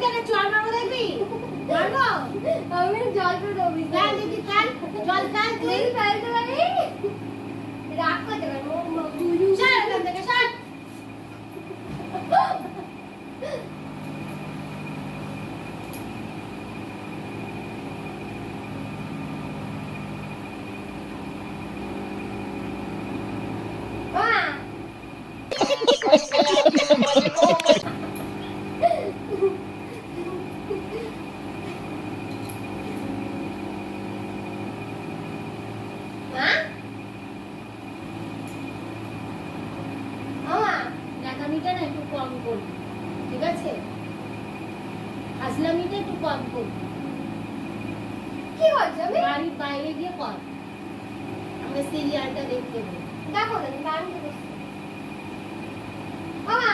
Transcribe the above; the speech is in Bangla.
কেন জল মারবো দেখবি? মারবো? আমি জল তো দেবি ফেল দেখি ফেল, জল ফেল তুই। তুই ফেলতে পারি রাগ করতে পারবো সর এখান থেকে সর। ন্যাকামিটা না একটু কম করবি, ঠিক আছে? হাসলামিটা একটু কম করবি। কি বলছো আমি বাড়ির বাইরে গিয়ে কর, আমরা সিরিয়ালটা দেখতে হবে। দেখো না আমি কি করছি মামা